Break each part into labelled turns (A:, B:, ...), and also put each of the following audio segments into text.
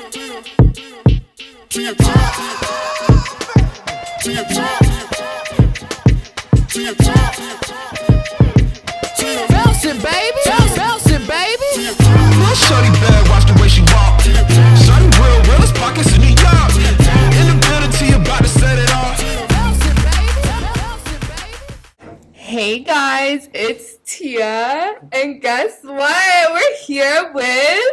A: To your top. To your top. To your top.
B: Bouncing, baby. Bouncing, baby.
C: My shorty bad, watch the way she walk. Shorty real, realest pockets in New York. In the building till you about to set it off.
D: Hey guys, it's Tia, and guess what? We're here with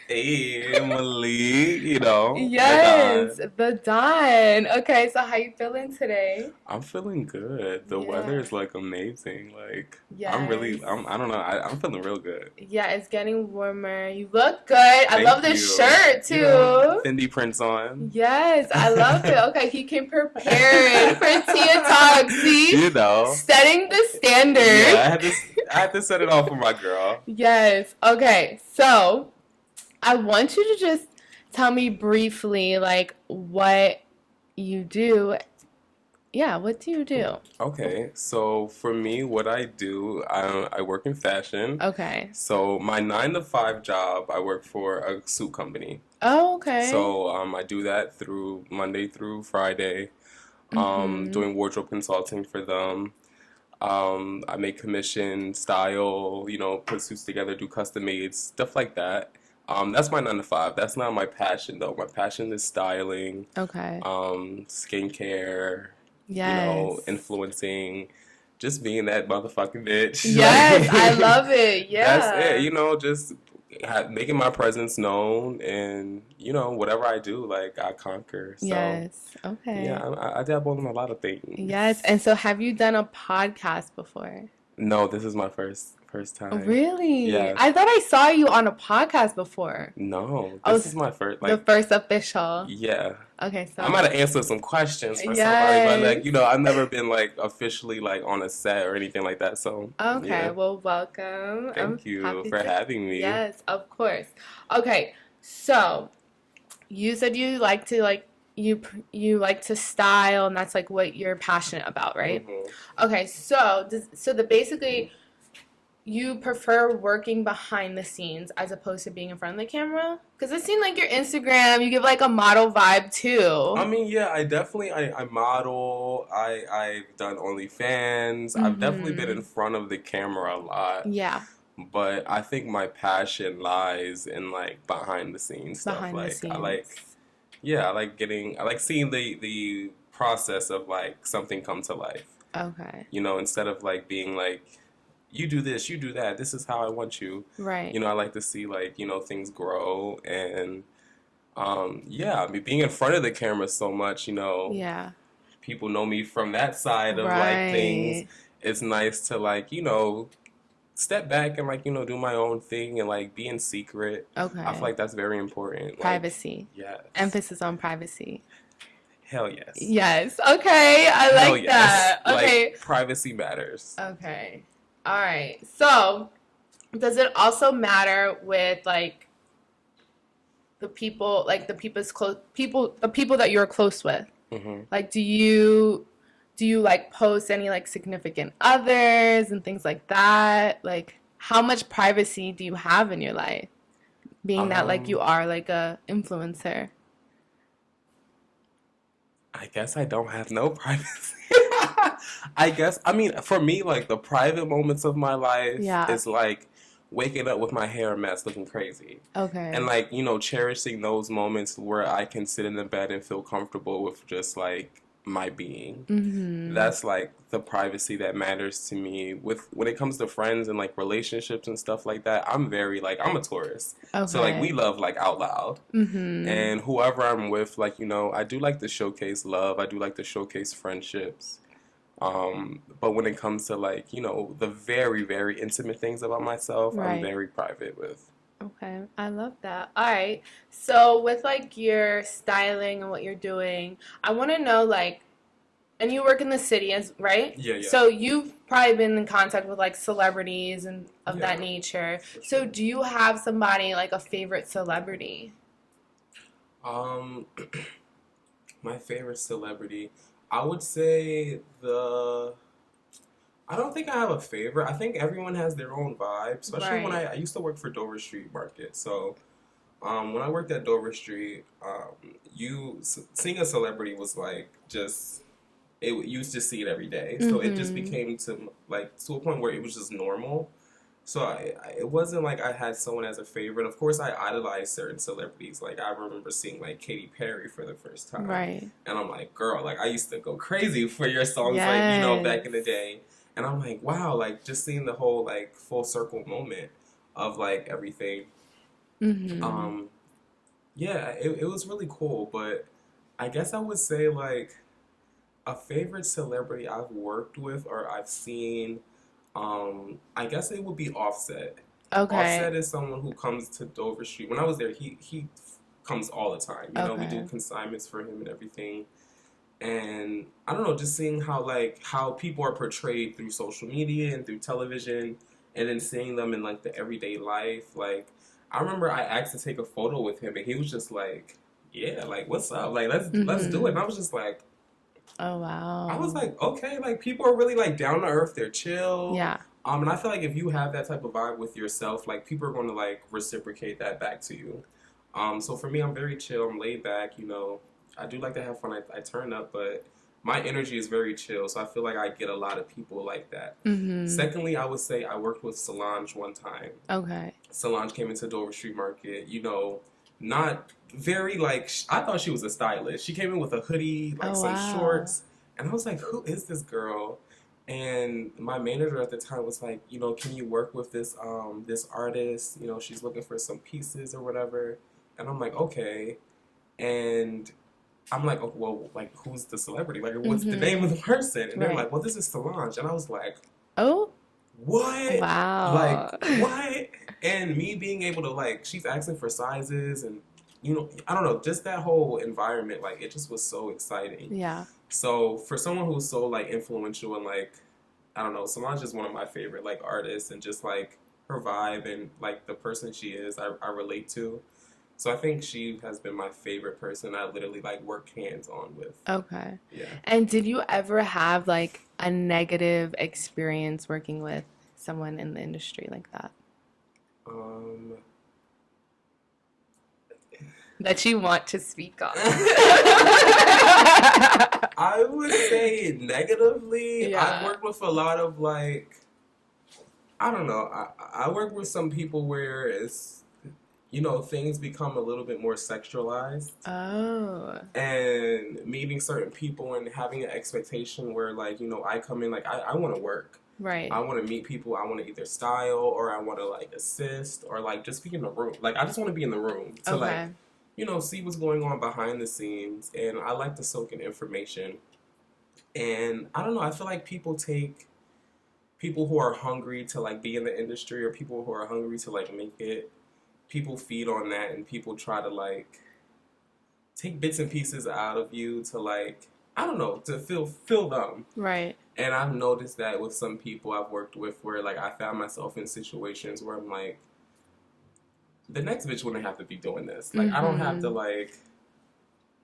E: Hey, Malik, you know.
D: yes, the Don. Okay, so how you feeling today?
E: I'm feeling good. The weather is like amazing. Like I'm I don't know. I'm feeling real good.
D: Yeah, it's getting warmer. You look good. I love this
E: you.
D: shirt too.
E: Yeah, Fendi prints on.
D: Yes, I love it. Okay, he came prepared for Tia Talk. See,
E: You know.
D: setting the standard.
E: Yeah, I had to set it off for my girl.
D: Yes. Okay, so I want you to just tell me briefly, like, what you do. Yeah, what do you do?
E: Okay, so for me, what I do, I work in fashion.
D: Okay.
E: So my 9 to 5 job, I work for a suit company.
D: Oh, okay.
E: So I do that through Monday through Friday, doing wardrobe consulting for them. I make commission, style, put suits together, do custom made, stuff like that. That's my 9 to 5. That's not my passion though. My passion is styling,
D: Okay.
E: skincare,
D: Yes.
E: influencing, just being that motherfucking bitch.
D: Yes, I love it. Yeah.
E: That's it. Just making my presence known, and whatever I do, like I conquer. So,
D: Yes. Okay.
E: yeah, I dabble in a lot of things.
D: Yes. And so have you done a podcast before?
E: No, this is my first time.
D: Really?
E: Yes.
D: I thought I saw you on a podcast before.
E: No,
D: Oh,
E: this is my first.
D: The first official.
E: Yeah.
D: Okay, so
E: I might have answered some questions for
D: Yes.
E: somebody, but I've never been like officially like on a set or anything like that. So
D: okay,
E: yeah.
D: well, welcome.
E: Thank you
D: happy
E: for
D: to-
E: having me.
D: Yes, of course. Okay, so you said you like to you like to style, and that's like what you're passionate about, right?
E: Mhm.
D: Okay, so basically you prefer working behind the scenes as opposed to being in front of the camera? Because it seemed like your Instagram, you give like a model vibe too.
E: I mean, yeah, I model. I've done OnlyFans. I've definitely been in front of the camera a lot.
D: Yeah.
E: But I think my passion lies in like behind the scenes stuff.
D: Behind the
E: Like
D: scenes.
E: I like seeing the process of like something come to life.
D: Okay.
E: Instead of like being like, you do this, you do that, this is how I want you.
D: Right.
E: I like to see like, things grow, and yeah, I mean, being in front of the camera so much,
D: Yeah.
E: people know me from that side of like things. It's nice to like, step back and like, do my own thing and like be in secret.
D: Okay.
E: I feel like that's very important.
D: Privacy.
E: Like, yes.
D: Emphasis on privacy.
E: Hell yes.
D: Yes. Okay. I
E: Hell
D: like
E: yes.
D: that. Okay.
E: Like, privacy matters.
D: Okay. All right. So, does it also matter with like the people, like the people that you're close with?
E: Mm-hmm.
D: Like, do you like post any like significant others and things like that? Like, how much privacy do you have in your life, being that like you are like a influencer?
E: I guess I don't have no privacy. I mean, for me, like, the private moments of my life is, like, waking up with my hair a mess looking crazy.
D: Okay.
E: And, like, cherishing those moments where I can sit in the bed and feel comfortable with just, like, my being.
D: Mm-hmm.
E: That's, like, the privacy that matters to me. When it comes to friends and, like, relationships and stuff like that, I'm a Taurus.
D: Okay.
E: So, like, we love, like, out loud.
D: Mm-hmm.
E: And whoever I'm with, like, I do like to showcase love. I do like to showcase friendships. But when it comes to, like, the very, very intimate things about myself,
D: Right.
E: I'm very private with.
D: Okay, I love that. All right, so with like your styling and what you're doing, I want to know like, and you work in the city, right?
E: Yeah.
D: So you've probably been in contact with like celebrities and of that nature. So do you have somebody like a favorite celebrity?
E: My favorite celebrity, I would say I don't think I have a favorite. I think everyone has their own vibe, especially when I used to work for Dover Street Market. So When I worked at Dover Street, seeing a celebrity was like just it. You used to see it every day, so it just became to a point where it was just normal. So it wasn't like I had someone as a favorite. Of course, I idolized certain celebrities. Like I remember seeing like Katy Perry for the first time,
D: Right.
E: and I'm like, girl, like I used to go crazy for your songs, like back in the day. And I'm like, wow, like just seeing the whole like full circle moment of like everything. Yeah, it was really cool. But I guess I would say like a favorite celebrity I've worked with or I've seen. I guess it would be Offset.
D: Okay.
E: Offset is someone who comes to Dover Street. When I was there, he comes all the time. You know, we do consignments for him and everything. And I don't know, just seeing how people are portrayed through social media and through television, and then seeing them in like the everyday life. Like I remember I asked to take a photo with him, and he was just like, "Yeah, like what's up? Like let's do it." And I was just like,
D: oh wow.
E: I was like, okay, like people are really like down to earth. They're chill.
D: Yeah.
E: And I feel like if you have that type of vibe with yourself, like people are going to like reciprocate that back to you. So for me, I'm very chill. I'm laid back. You know, I do like to have fun. I turn up, but my energy is very chill. So I feel like I get a lot of people like that. Secondly, I would say I worked with Solange one time.
D: Okay.
E: Solange came into Dover Street Market. You know, not very like I thought she was a stylist. She came in with a hoodie, like some shorts, and I was like, "Who is this girl?" And my manager at the time was like, "You know, can you work with this this artist? You know, she's looking for some pieces or whatever." And I'm like, "Okay." And I'm like, "Oh, well, like who's the celebrity? Like, what's the name of the person?" And they're like, "Well, this is Solange." And I was like,
D: "Oh,
E: what?
D: Wow!
E: Like what?" And me being able to like, she's asking for sizes and. You know, I don't know, just that whole environment, like, it just was so exciting.
D: Yeah.
E: So, for someone who's so, like, influential and, like, I don't know, Solange is one of my favorite, like, artists, and just, like, her vibe and, like, the person she is, I relate to. So, I think she has been my favorite person I literally, like, work hands-on with.
D: Okay.
E: Yeah.
D: And did you ever have, like, a negative experience working with someone in the industry like that? That you want to speak on?
E: I would say negatively.
D: Yeah.
E: I've worked with a lot of like, I don't know. I work with some people where it's, you know, things become a little bit more sexualized.
D: Oh.
E: And meeting certain people and having an expectation where like, you know, I come in like I want to work.
D: Right.
E: I want to meet people. I want to either style or I want to like assist or like just be in the room. Like I just want to be in the room to like. You know, see what's going on behind the scenes, and I like to soak in information. And I don't know, I feel like people who are hungry to like be in the industry or people who are hungry to like make it, people feed on that and people try to like take bits and pieces out of you to like, I don't know, to fill them.
D: Right.
E: And I've noticed that with some people I've worked with where like I found myself in situations where I'm like, the next bitch wouldn't have to be doing this. Like, I don't have to, like,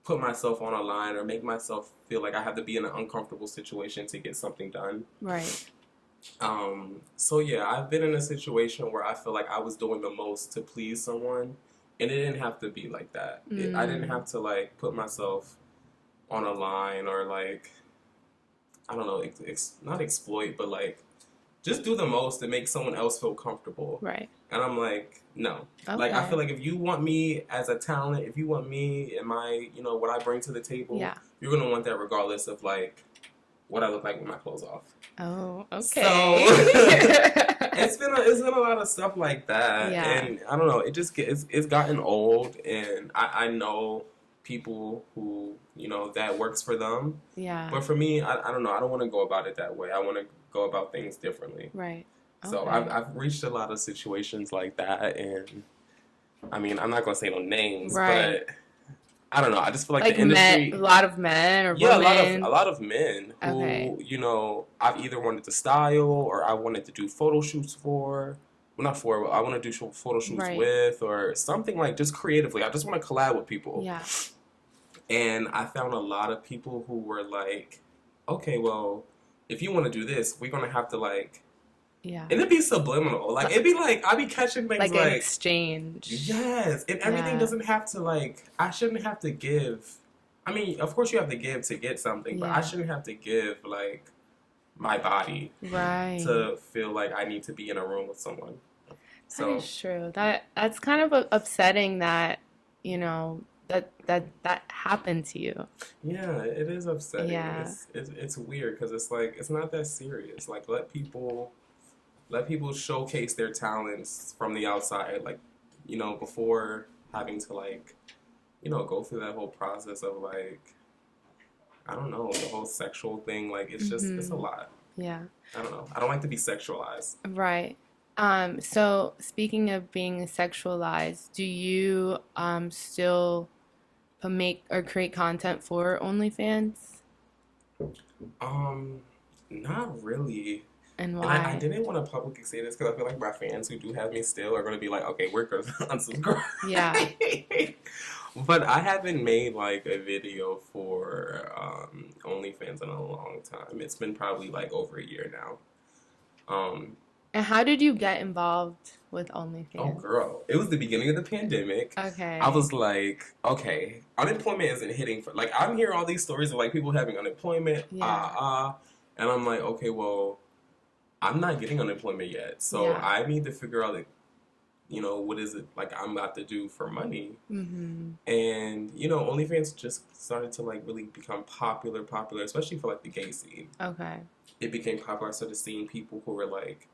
E: put myself on a line or make myself feel like I have to be in an uncomfortable situation to get something done.
D: Right.
E: So, yeah, I've been in a situation where I feel like I was doing the most to please someone, and it didn't have to be like that. I didn't have to, like, put myself on a line or, like, I don't know, not exploit, but, like, just do the most to make someone else feel comfortable.
D: Right.
E: And I'm like, no.
D: Okay.
E: Like, I feel like if you want me as a talent, if you want me and my, you know, what I bring to the table, you're going to want that regardless of, like, what I look like with my clothes off.
D: Oh, okay.
E: So, it's been a lot of stuff like that.
D: Yeah.
E: And I don't know, it's gotten old, and I know people who, you know, that works for them.
D: Yeah.
E: But for me, I don't know, I don't want to go about it that way. I want to go about things differently.
D: Right. Okay.
E: So I've reached a lot of situations like that, and I mean, I'm not gonna say no names, but I don't know. I just feel like the industry,
D: a lot of men or women.
E: a lot of men who you know, I've either wanted to style or I wanted to do photo shoots for. Well, not for. I want to do photo shoots with or something like just creatively. I just want to collab with people.
D: Yeah.
E: And I found a lot of people who were like, okay, well, if you want to do this, we're gonna have to like
D: Yeah.
E: And it'd be subliminal. Like, it'd be like, I'd be catching things
D: Like
E: like...
D: an exchange.
E: Yes. And everything doesn't have to, like... I shouldn't have to give... I mean, of course you have to give to get something, but I shouldn't have to give, like, my body to feel like I need to be in a room with someone. So,
D: that is true. That's kind of upsetting that, you know, that happened to you.
E: Yeah, it is upsetting.
D: Yeah.
E: It's weird because it's like, it's not that serious. Like, let people showcase their talents from the outside, like, you know, before having to, like, you know, go through that whole process of, like, I don't know, the whole sexual thing. Like, it's just, it's a lot.
D: Yeah.
E: I don't know. I don't like to be sexualized.
D: Right. So speaking of being sexualized, do you still make or create content for OnlyFans?
E: Not really.
D: And
E: And
D: why?
E: I didn't want to publicly say this because I feel like my fans who do have me still are going to be like, okay, we're going to unsubscribe.
D: Yeah.
E: But I haven't made like a video for OnlyFans in a long time. It's been probably like over a year now.
D: And how did you get involved with OnlyFans?
E: Oh, girl. It was the beginning of the pandemic.
D: Okay.
E: I was like, okay, unemployment isn't hitting for, like, I'm hearing all these stories of, like, people having unemployment, and I'm like, okay, well, I'm not getting unemployment yet, so I need to figure out, like, you know, what is it, like, I'm about to do for money, and, you know, OnlyFans just started to, like, really become popular, especially for, like, the gay scene.
D: Okay.
E: It became popular. I started seeing people who were like,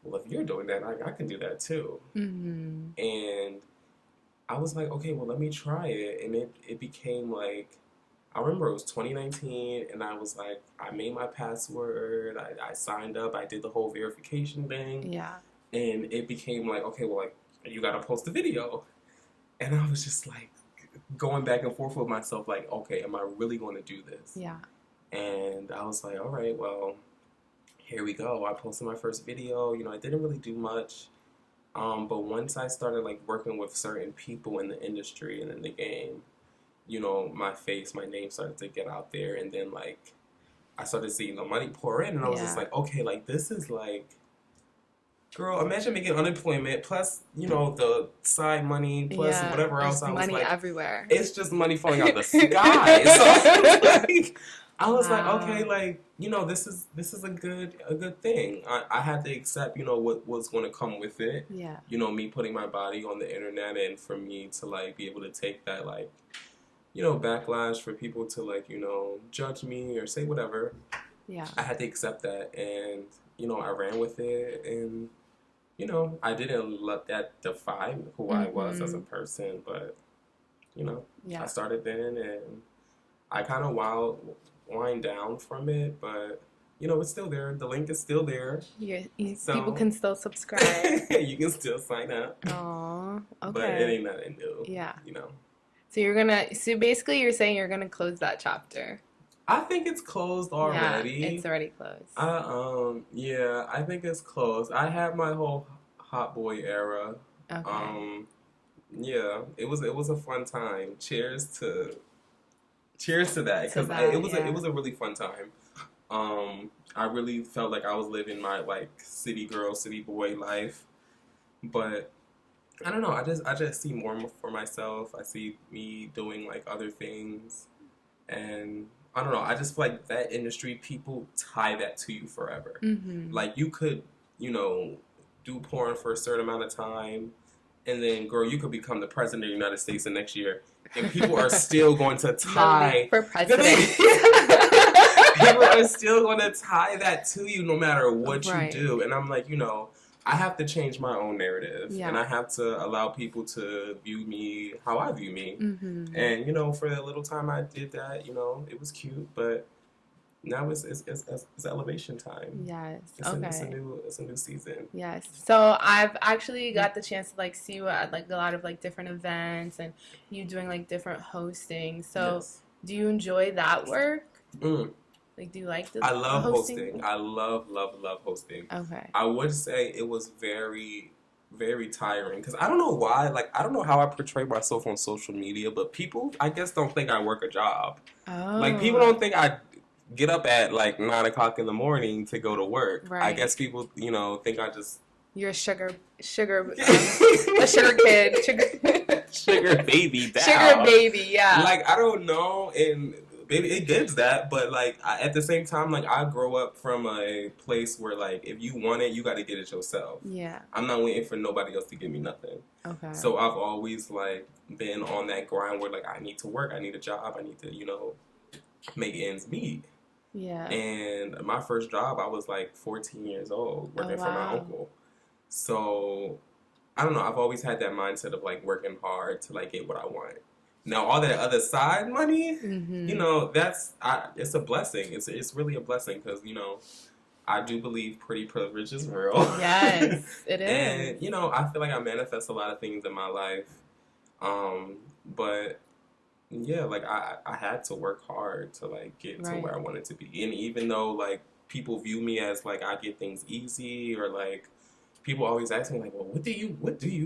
E: well, if you're doing that, I can do that too. And I was like, okay, well, let me try it. And it became like, I remember it was 2019, and I was like, I made my password, I signed up, I did the whole verification thing.
D: Yeah.
E: And it became like, okay, well, like, you gotta post a video. And I was just like, going back and forth with myself, like, okay, am I really going to do this?
D: Yeah.
E: And I was like, all right, well, here we go. I posted my first video. You know, I didn't really do much. But once I started, like, working with certain people in the industry and in the game, you know, my name started to get out there. And then, like, I started seeing the money pour in. And I was just like, okay, like, this is, like, girl, imagine making unemployment plus, you know, the side money plus whatever else. I was
D: money
E: like,
D: everywhere.
E: it's just money falling out of the sky. So, I was like, okay, like, you know, this is a good thing. I had to accept, you know, what was going to come with it.
D: Yeah.
E: You know, me putting my body on the internet, and for me to, like, be able to take that, like, you know, backlash for people to, like, you know, judge me or say whatever.
D: Yeah.
E: I had to accept that, and, you know, I ran with it, and, you know, I didn't let that define who I was as a person, but, you know, I started then, and I kind of wind down from it, but, you know, it's still there. The link is still there.
D: So, people can still subscribe.
E: You can still sign up.
D: Aw, okay.
E: But it ain't nothing new.
D: Yeah.
E: You know.
D: So basically you're saying you're gonna close that chapter.
E: I think it's closed already.
D: Yeah, it's already closed.
E: Yeah, I think it's closed. I had my whole hot boy era.
D: Okay.
E: Yeah, it was a fun time. Cheers to that, because it was a really fun time. I really felt like I was living my, like, city girl, city boy life, but I don't know. I just see more for myself. I see me doing, like, other things, and I don't know. I just feel like that industry, people tie that to you forever. Like, you could, you know, do porn for a certain amount of time, and then, girl, you could become the president of the United States the next year, and people are still going to tie
D: for president.
E: People are still going to tie that to you no matter what you do. And I'm like, you know, I have to change my own narrative, and I have to allow people to view me how I view me. And, you know, for the little time I did that, you know, it was cute, but now it's elevation time.
D: Yes.
E: It's a new season.
D: Yes. So I've actually got the chance to, like, see you at, like, a lot of, like, different events, and you doing, like, different hosting. So do you enjoy that work? Like, do you like the
E: I love
D: hosting?
E: hosting. I love hosting.
D: Okay.
E: I would say it was very, very tiring, because I don't know why. Like, I don't know how I portray myself on social media, but people, I guess, don't think I work a job.
D: Oh.
E: Like, people don't think I get up at like 9 o'clock in the morning to go to work. I
D: Right.
E: guess people, think I just
D: You're a sugar a sugar kid,
E: sugar baby down.
D: sugar baby, yeah.
E: Like, I don't know, and maybe it gives that, but like at the same time, like I grow up from a place where like if you want it, you got to get it yourself.
D: Yeah.
E: I'm not waiting for nobody else to give me nothing.
D: Okay.
E: So I've always like been on that grind where like I need to work, I need a job, I need to make ends meet.
D: yeah.
E: And my first job, I was like 14 years old working for my
D: wow.
E: uncle. So I don't know. I've always had that mindset of like working hard to like get what I want. Now all that other side money, it's a blessing. It's really a blessing because I do believe pretty privilege is real.
D: Yes, it is.
E: And I feel like I manifest a lot of things in my life, but yeah, like I had to work hard to like get to
D: Right.
E: where I wanted to be. And even though like people view me as like I get things easy, or like people always ask me like, well, what do you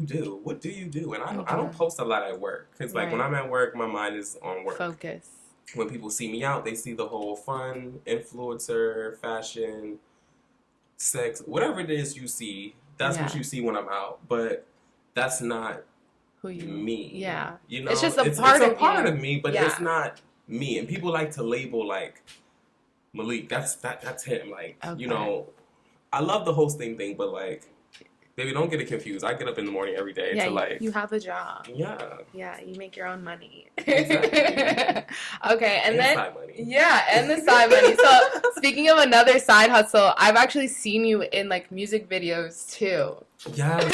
E: do? And I don't post a lot at work because like when
D: Right.
E: I'm at work, my mind is on work.
D: Focus.
E: When people see me out, they see the whole fun, influencer, fashion, sex, whatever it is you see. That's what
D: Yeah.
E: you see when I'm out. But that's not
D: Who you
E: me.
D: Yeah.
E: It's
D: just a
E: it's
D: part
E: a
D: of
E: part
D: you.
E: of me, but
D: Yeah.
E: it's not me. And people like to label like Malik. That's him. Like
D: Okay.
E: I love the hosting thing, but like, baby, don't get it confused. I get up in the morning every day
D: Yeah,
E: to like,
D: you have a job.
E: yeah,
D: Yeah, you make your own money.
E: Exactly.
D: Okay, and then
E: side money.
D: yeah, and the side money. So speaking of another side hustle, I've actually seen you in like music videos too.
E: Yes,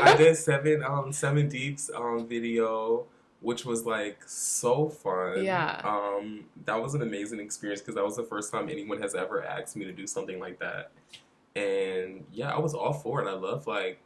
E: I did seven Deeps video, which was like so fun.
D: Yeah.
E: That was an amazing experience because that was the first time anyone has ever asked me to do something like that. And yeah, I was all for it. I love like,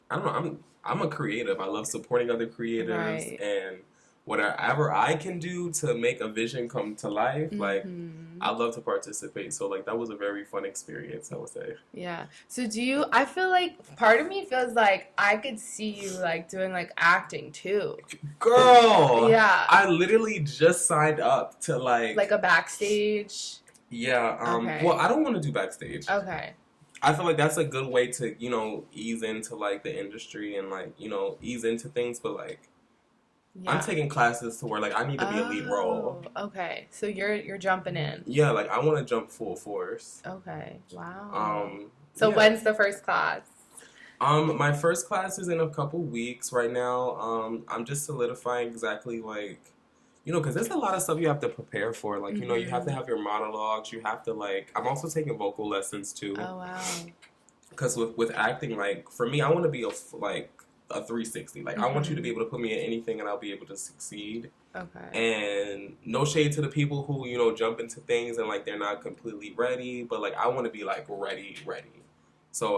E: I don't know, I'm a creative. I love supporting other creatives
D: Right.
E: and whatever I can do to make a vision come to life. Like,
D: Mhm.
E: I love to participate. So like that was a very fun experience, I would say.
D: Yeah. So I feel like part of me feels like I could see you like doing like acting too.
E: Girl,
D: Yeah.
E: I literally just signed up to
D: Like a backstage.
E: yeah.
D: Okay.
E: Well, I don't want to do backstage.
D: Okay.
E: I feel like that's a good way to ease into like the industry and like ease into things. But like
D: Yeah.
E: I'm taking classes to where like I need to be a lead role.
D: Oh, okay. So you're jumping in.
E: Yeah, like I want to jump full force.
D: Okay. Wow.
E: Um.
D: So
E: yeah.
D: when's the first class?
E: My first class is in a couple weeks right now. I'm just solidifying exactly like, because there's a lot of stuff you have to prepare for. Like, you have to have your monologues. You have to like, I'm also taking vocal lessons too.
D: Oh wow.
E: Because with acting, like for me, I want to be a 360. Like I want you to be able to put me in anything and I'll be able to succeed.
D: Okay.
E: And no shade to the people who, jump into things and like they're not completely ready. But like I want to be like ready. So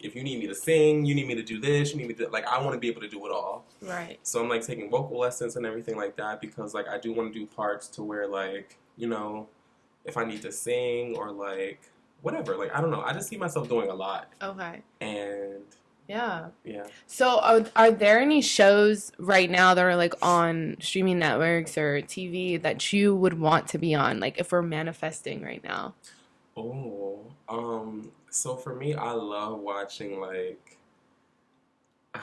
E: if you need me to sing, you need me to do this, you need me to like I want to be able to do it all.
D: Right.
E: So I'm like taking vocal lessons and everything like that because like I do want to do parts to where like if I need to sing or like whatever, like I don't know, I just see myself doing a lot.
D: Okay.
E: And
D: Yeah.
E: yeah.
D: So are there any shows right now that are like on streaming networks or TV that you would want to be on? Like if we're manifesting right now.
E: So for me, I love watching like the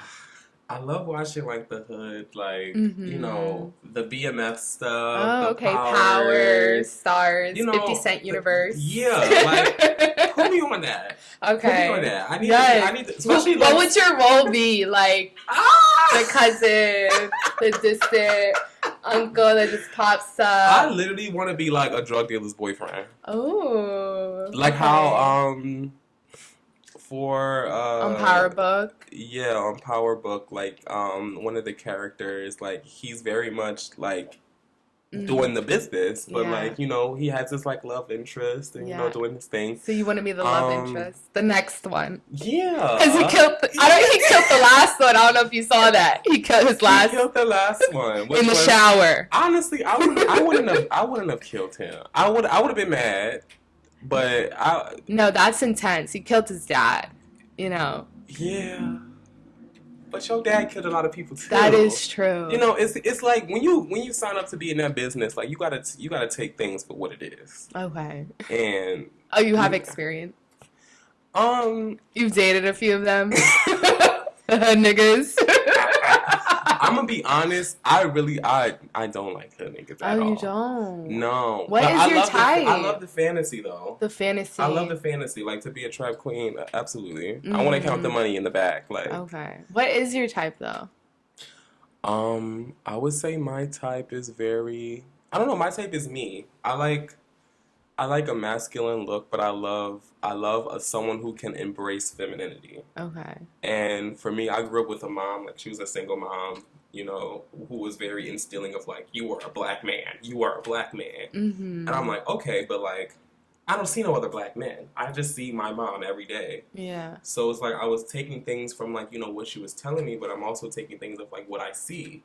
E: hood, like the BMF stuff.
D: Oh,
E: the
D: okay.
E: Powers.
D: Power, Stars, 50 Cent universe.
E: Yeah, like put me on that.
D: Okay.
E: Put me on that. I need
D: Yes.
E: to, especially
D: What
E: like,
D: would your role be? Like the cousin, the distant uncle that just pops
E: I
D: up.
E: literally want to be like a drug dealer's boyfriend.
D: Oh.
E: Like
D: okay.
E: how for
D: on Power Book.
E: Yeah, on Power Book, like one of the characters, like he's very much like doing the business, but
D: Yeah.
E: like he has this like love interest and
D: Yeah.
E: doing his thing.
D: So you want to be the love interest, the next one.
E: Yeah,
D: Because he killed. He killed the last one. I don't know if you saw that. He killed his last
E: He killed the last one which
D: in the
E: was-
D: shower.
E: Honestly, I wouldn't have killed him. I would have been mad, but
D: No, that's intense. He killed his dad.
E: yeah. but your dad killed a lot of people too.
D: That is true.
E: You know, it's like when you sign up to be in that business, like you gotta take things for what it is.
D: Okay.
E: And
D: Oh, you have experience. You've dated a few of them, niggas.
E: I'm gonna be honest. I don't like hood niggas at all.
D: Oh, you don't?
E: No.
D: What is your type?
E: I love the fantasy though.
D: The fantasy.
E: I love the fantasy. Like to be a trap queen, absolutely. I want to count the money in the back. Like.
D: Okay. What is your type though?
E: I would say my type is very. I don't know. My type is me. I like a masculine look, but I love someone who can embrace femininity.
D: Okay.
E: And for me, I grew up with a mom, like she was a single mom, you know, who was very instilling of like, you are a black man, you are a black man.
D: Mm-hmm.
E: And I'm like, okay, but like, I don't see no other black men. I just see my mom every day.
D: Yeah.
E: So it's like I was taking things from like, you know, what she was telling me, but I'm also taking things of like what I see.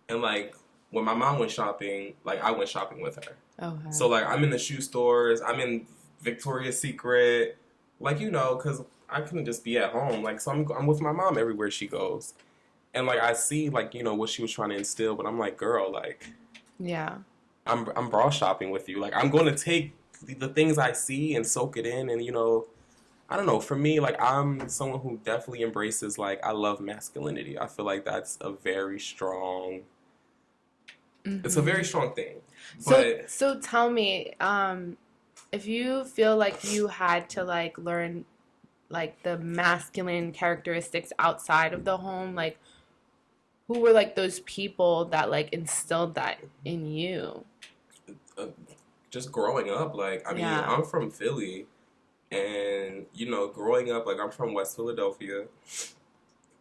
E: And like, when my mom went shopping, like I went shopping with her.
D: Okay.
E: So like I'm in the shoe stores, I'm in Victoria's Secret, like you know, because I couldn't just be at home. Like so I'm with my mom everywhere she goes, and like I see like you know what she was trying to instill, but I'm like, girl, like
D: yeah,
E: I'm bra shopping with you. Like I'm going to take the things I see and soak it in, and you know, I don't know. For me, like I'm someone who definitely embraces like I love masculinity. I feel like that's a very strong. Mm-hmm. It's a very strong thing.
D: So tell me, if you feel like you had to like learn like the masculine characteristics outside of the home, like who were like those people that like instilled that in you?
E: Just growing up, like I mean, I'm from Philly, and you know, growing up, like I'm from West Philadelphia,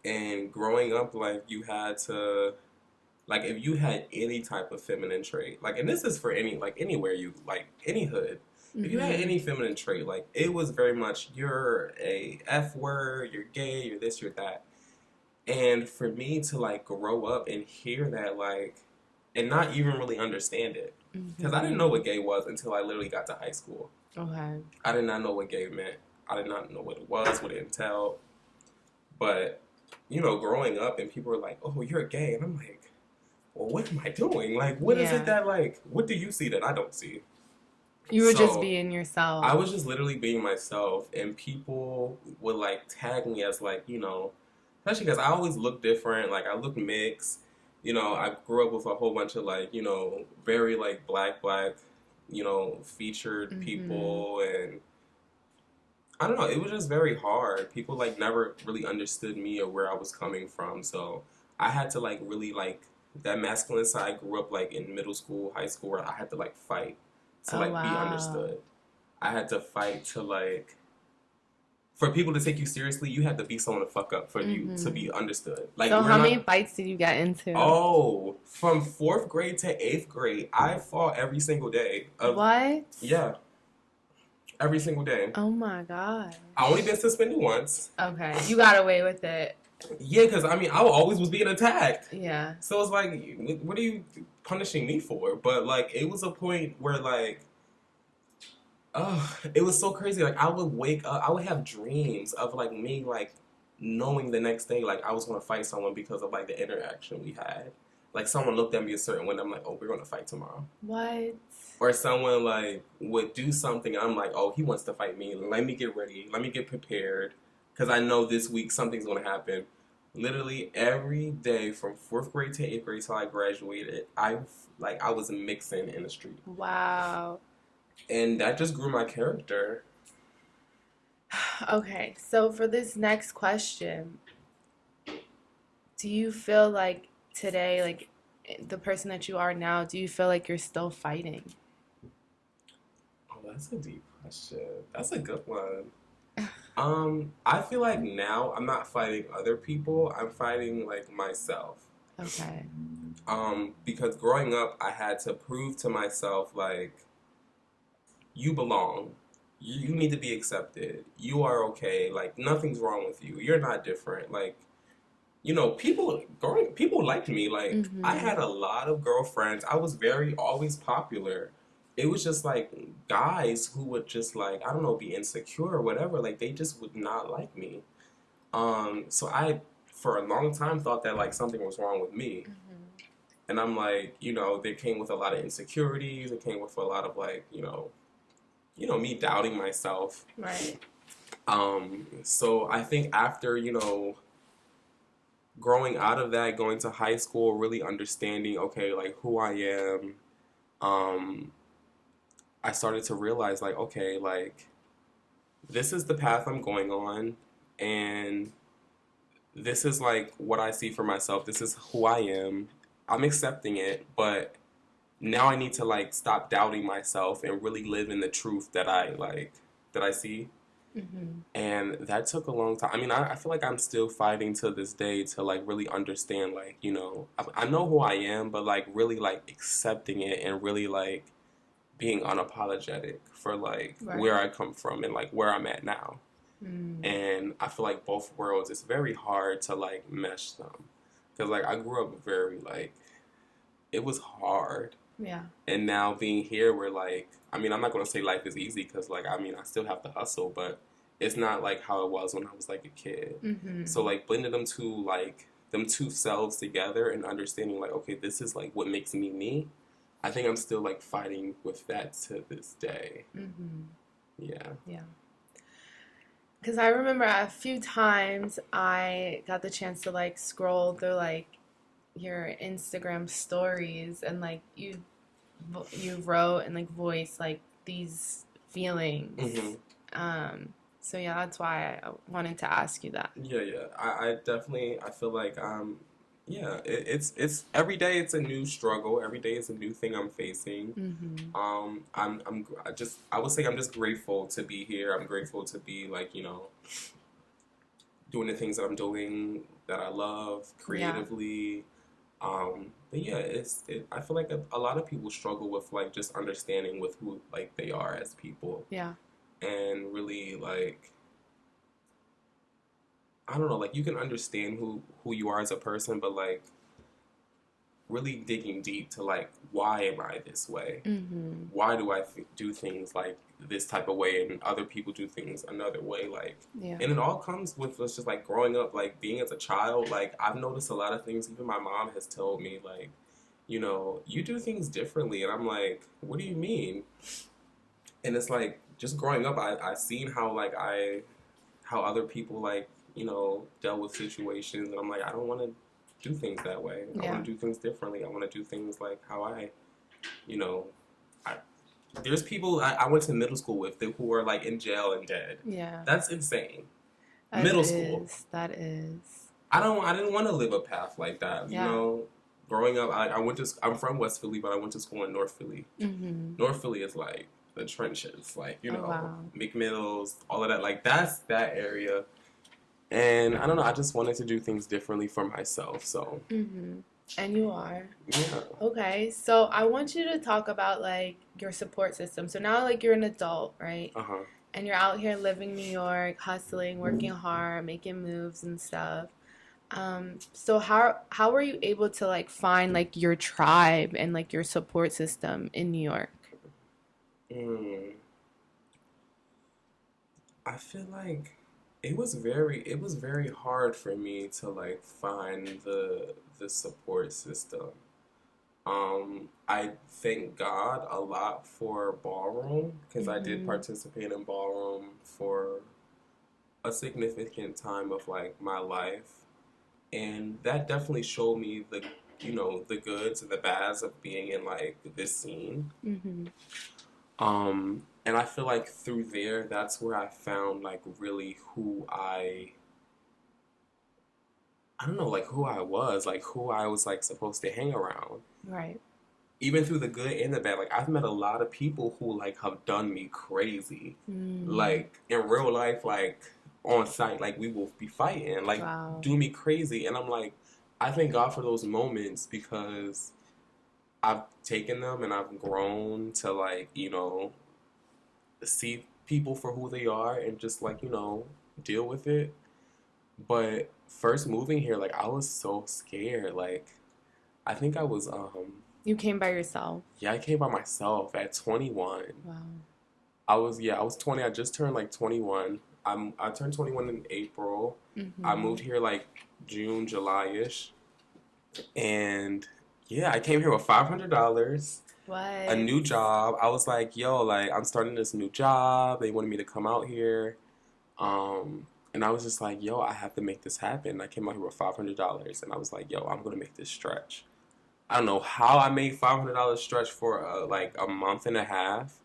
E: and growing up, like you had to. Like, if you had any type of feminine trait, like, and this is for any, like, anywhere you, like, any hood. Mm-hmm. If you had any feminine trait, like, it was very much, you're a F word, you're gay, you're this, you're that. And for me to, like, grow up and hear that, like, and not even really understand it. Because I didn't know what gay was until I literally got to high school.
D: Okay.
E: I did not know what gay meant. I did not know what it was, what it entailed. But, you know, growing up and people were like, oh, you're gay. And I'm like, well, what am I doing? Like, what is it that, like, what do you see that I don't see?
D: You were just being yourself.
E: I was just literally being myself, and people would, like, tag me as, like, you know, especially because I always look different. Like, I look mixed. You know, I grew up with a whole bunch of, like, you know, very, like, black, you know, featured people, and I don't know. It was just very hard. People, like, never really understood me or where I was coming from, so I had to, like, really, like, that masculine side grew up like in middle school, high school, where I had to like fight to be understood. I had to fight to like, for people to take you seriously, you had to be someone to fuck up for you to be understood. Like,
D: so how many fights did you get into?
E: Oh, from 4th grade to 8th grade, I fought every single day.
D: What?
E: Yeah. Every single day.
D: Oh my God.
E: I only been suspended once.
D: Okay. You got away with it.
E: Yeah, because, I mean, I always was being attacked.
D: Yeah.
E: So it's like, what are you punishing me for? But, like, it was a point where, like, it was so crazy. Like, I would wake up, I would have dreams of, like, me, like, knowing the next day, like, I was going to fight someone because of, like, the interaction we had. Like, someone looked at me a certain way, and I'm like, oh, we're going to fight tomorrow.
D: What?
E: Or someone, like, would do something, and I'm like, oh, he wants to fight me. Let me get ready. Let me get prepared. Because I know this week something's going to happen. Literally every day from 4th grade to 8th grade till I graduated, I was mixing in the street.
D: Wow.
E: And that just grew my character.
D: Okay, so for this next question, do you feel like today, like the person that you are now, do you feel like you're still fighting?
E: Oh, that's a deep question. That's a good one. I feel like now I'm not fighting other people. I'm fighting like myself.
D: Okay.
E: Because growing up, I had to prove to myself like, you belong. You need to be accepted. You are okay. Like nothing's wrong with you. You're not different. Like, you know, people liked me. Like I had a lot of girlfriends. I was always popular. It was just like guys who would just like, I don't know, be insecure or whatever. Like they just would not like me. So I for a long time thought that like something was wrong with me. And I'm like, you know, they came with a lot of insecurities. It came with a lot of like, you know, me doubting myself.
D: Right.
E: So I think after, you know, growing out of that, going to high school, really understanding, okay, like who I am, I started to realize like, okay, like this is the path I'm going on, and this is like what I see for myself. This is who I am. I'm accepting it, but now I need to like stop doubting myself and really live in the truth that I see. And that took a long time. I mean, I feel like I'm still fighting to this day to like really understand, like, you know, I know who I am, but like really like accepting it and really like being unapologetic for like where I come from and like where I'm at now. And I feel like both worlds, it's very hard to like mesh them, because like I grew up very like, it was hard.
D: Yeah.
E: And now being here, we're like, I mean, I'm not going to say life is easy, because like, I mean, I still have to hustle, but it's not like how it was when I was like a kid. So like blending them two selves together and understanding like, okay, this is like what makes me me. I think I'm still like fighting with that to this day. Yeah.
D: Because I remember a few times I got the chance to like scroll through like your Instagram stories, and like you wrote and like voiced like these feelings. So yeah, that's why I wanted to ask you that.
E: Yeah. I definitely, I feel like yeah, it's every day it's a new struggle. Every day it's a new thing I'm facing. I would say I'm just grateful to be here. I'm grateful to be like, you know, doing the things that I'm doing that I love creatively. But yeah, I feel like a lot of people struggle with like just understanding with who like they are as people.
D: Yeah.
E: And really like, I don't know, like you can understand who you are as a person, but like really digging deep to like, why am I this way? Why do I do things like this type of way and other people do things another way? Like, and it all comes with us just like growing up, like being as a child. Like I've noticed a lot of things. Even my mom has told me like, you know, you do things differently. And I'm like, what do you mean? And it's like, just growing up, I seen how like how other people like, you know, dealt with situations, and I'm like, I don't want to do things that way. I want to do things differently. I want to do things like how I, you know, there's people I went to middle school with who are like in jail and dead. Yeah, that's insane. Middle school.
D: That is.
E: I didn't want to live a path like that. You know, growing up, I'm from West Philly, but I went to school in North Philly. North Philly is like the trenches, like, you know, McMills, all of that. Like that's that area. And I don't know, I just wanted to do things differently for myself, so.
D: And you are.
E: Yeah.
D: Okay, so I want you to talk about, like, your support system. So now, like, you're an adult, right? And you're out here living New York, hustling, working hard, making moves and stuff. So how were you able to, like, find, like, your tribe and, like, your support system in New York?
E: I feel like it was very hard for me to like find the support system. I thank God a lot for ballroom, because I did participate in ballroom for a significant time of like my life, and that definitely showed me the, you know, the goods and the bads of being in like this scene. And I feel like through there, that's where I found like really who I don't know, like who I was like supposed to hang around. Right. Even through the good and the bad, like I've met a lot of people who like have done me crazy. Like in real life, like on site, like we will be fighting, like do me crazy. And I'm like, I thank God for those moments, because I've taken them and I've grown to like, you know, see people for who they are and just like, you know, deal with it. But first moving here, like I was so scared. Like I think I was
D: You came by yourself?
E: Yeah, I came by myself at 21. Wow. I was 20. I just turned like 21. I turned 21 in April. I moved here like June, July-ish. And yeah, I came here with $500,
D: What?
E: a new job. I was like, yo, like, I'm starting this new job. They wanted me to come out here. And I was just like, yo, I have to make this happen. I came out here with $500, and I was like, yo, I'm gonna make this stretch. I don't know how I made $500 stretch for like a month and a half,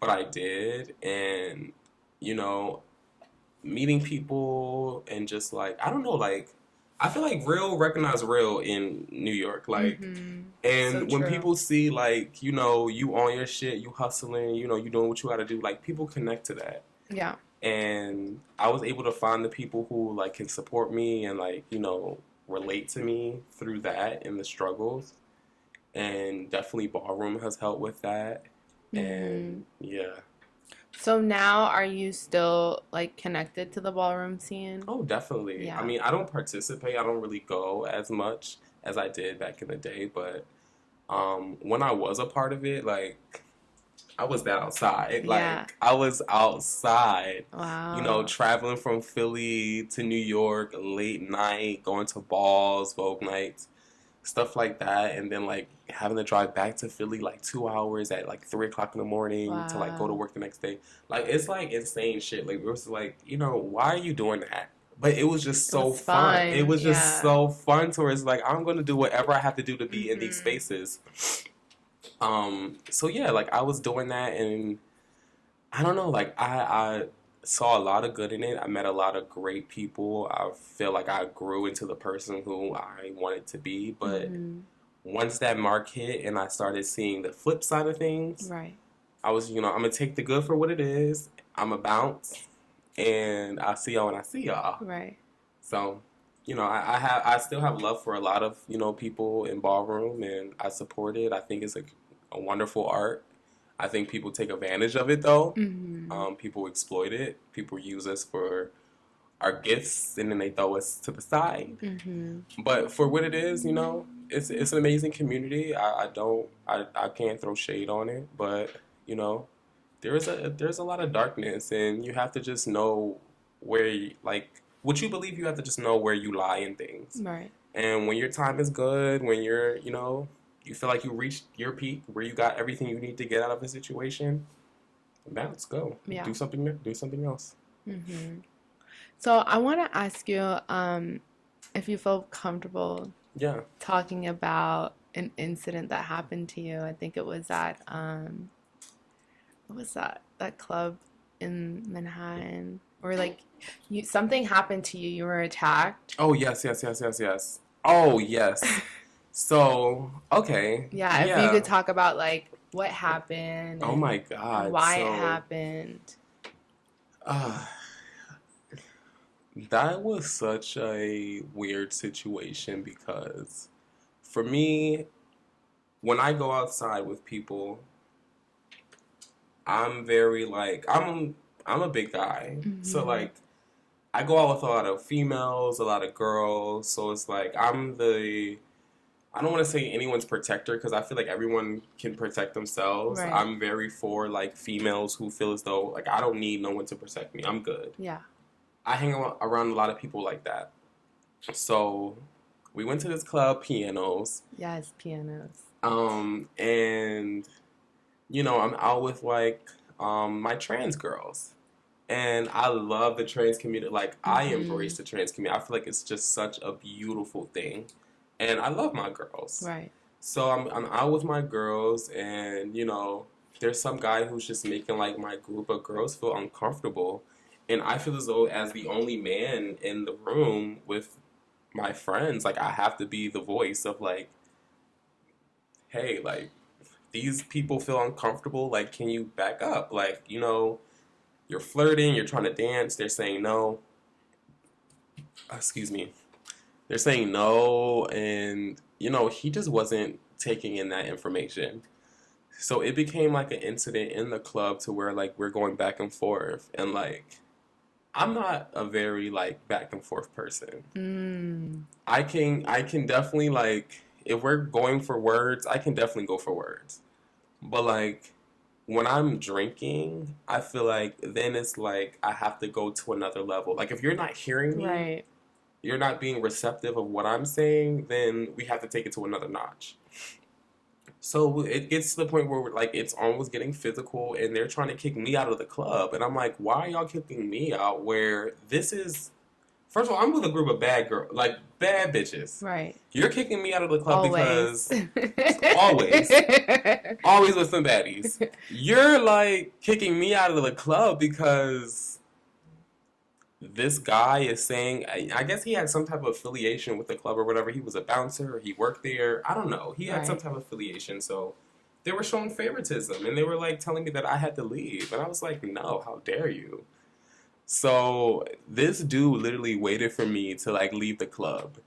E: but I did. And you know, meeting people and just like, I don't know, like, I feel like real recognize real in New York, like,
D: Mm-hmm.
E: and
D: So
E: when
D: true.
E: people see, like, you know, you on your shit, you hustling, you know, you doing what you gotta do, like, people connect to that.
D: Yeah.
E: And I was able to find the people who like can support me and like, you know, relate to me through that and the struggles. And definitely ballroom has helped with that. And yeah.
D: So now are you still like connected to the ballroom scene?
E: Oh, definitely. I
D: Yeah.
E: mean, I don't participate. I don't really go as much as I did back in the day, but when I was a part of it, like, I was that outside.
D: Yeah.
E: Like, I was outside, you know,
D: Wow.
E: traveling from Philly to New York late night, going to balls, Vogue nights, stuff like that. And then, like, having to drive back to Philly, like, 2 hours at, like, 3 o'clock in the morning to, like, go to
D: Wow.
E: work the next day. Like, it's, like, insane shit. Like, it was, like, you know, why are you doing that? But it was just
D: It
E: so
D: was
E: fun. It
D: fun.
E: was just
D: Yeah.
E: so fun to where it's like, I'm going to do whatever I have to do to be in these
D: Mm-hmm.
E: spaces. So yeah, like I was doing that, and I don't know, like I saw a lot of good in it. I met a lot of great people. I feel like I grew into the person who I wanted to be. But
D: Mm-hmm.
E: once that mark hit and I started seeing the flip side of things,
D: Right.
E: I was, you know, I'm gonna take the good for what it is. I'm gonna bounce, and I'll see y'all when I see y'all.
D: Right.
E: So, you know, I still have love for a lot of, you know, people in ballroom, and I support it. I think it's a wonderful art. I think people take advantage of it though.
D: Mm-hmm.
E: People exploit it. People use us for our gifts, and then they throw us to the side.
D: Mm-hmm.
E: But for what it is, you know, it's an amazing community. I can't throw shade on it, but you know, there's a lot of darkness, and you have to just know where you, like, what you believe. You have to just know where you lie in things.
D: Right.
E: And when your time is good, when you're, you know, you feel like you reached your peak, where you got everything you need to get out of a situation, bounce, go,
D: Yeah.
E: do something new, do something else.
D: Mm-hmm. So I want to ask you, if you feel comfortable
E: Yeah.
D: talking about an incident that happened to you. I think it was at what was that? That club in Manhattan, or like you something happened to you. You were attacked.
E: Oh yes, yes, yes, yes, yes. Oh yes. So okay.
D: Yeah, if you could talk about like what happened
E: Oh
D: and
E: my God.
D: why it
E: So
D: happened.
E: uh, that was such a weird situation because for me, when I go outside with people, I'm very like I'm a big guy. So
D: Mm-hmm.
E: like I go out with a lot of females, a lot of girls. So it's like I don't want to say anyone's protector because I feel like everyone can protect themselves.
D: Right.
E: I'm very for like females who feel as though like I don't need no one to protect me. I'm good.
D: Yeah.
E: I hang around a lot of people like that. So we went to this club, Pianos,
D: Yes, pianos.
E: and you know I'm out with like my trans girls. And I love the trans community. Like, I embrace the trans community. I feel like it's just such a beautiful thing. And I love my girls.
D: Right.
E: So I'm out with my girls, and, you know, there's some guy who's just making, like, my group of girls feel uncomfortable. And I feel as though, as the only man in the room with my friends, like, I have to be the voice of, like, hey, like, these people feel uncomfortable. Like, can you back up? Like, you know, you're flirting, you're trying to dance, they're saying no. Excuse me. They're saying no, and, you know, he just wasn't taking in that information. So it became like an incident in the club to where, like, we're going back and forth. And, like, I'm not a very, like, back and forth person.
D: Mm.
E: I can definitely, like, if we're going for words, I can definitely go for words. But, like, when I'm drinking, I feel like then it's like I have to go to another level. Like if you're not hearing me,
D: Right.
E: you're not being receptive of what I'm saying, then we have to take it to another notch. So it gets to the point where like it's almost getting physical, and they're trying to kick me out of the club, and I'm like, why are y'all kicking me out? Where this is, first of all, I'm with a group of bad girls, like bad bitches.
D: Right.
E: You're kicking me out of the club
D: Always.
E: because always with some baddies. You're like kicking me out of the club because this guy is saying, I guess he had some type of affiliation with the club or whatever. He was a bouncer or he worked there. I don't know. He had some type of affiliation. So they were showing favoritism, and they were like telling me that I had to leave. And I was like, no, how dare you? So this dude literally waited for me to like leave the club.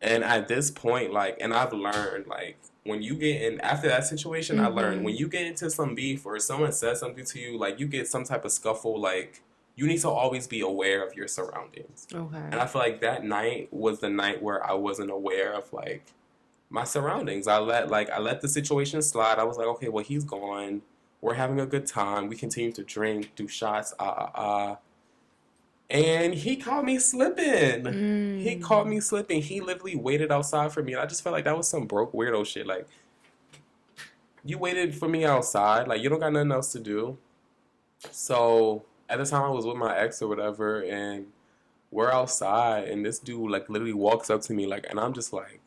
E: And at this point, like, and I've learned, like, when you get in, after that situation, I learned when you get into some beef or someone says something to you, like, you get some type of scuffle, like, you need to always be aware of your surroundings.
D: Okay.
E: And I feel like that night was the night where I wasn't aware of, like, my surroundings. I let the situation slide. I was like, okay, well, he's gone. We're having a good time. We continue to drink, do shots, And he caught me slipping. He caught me slipping. He literally waited outside for me. And I just felt like that was some broke weirdo shit. Like, you waited for me outside. Like, you don't got nothing else to do. So at the time I was with my ex or whatever, and we're outside, and this dude like literally walks up to me, like, and I'm just like,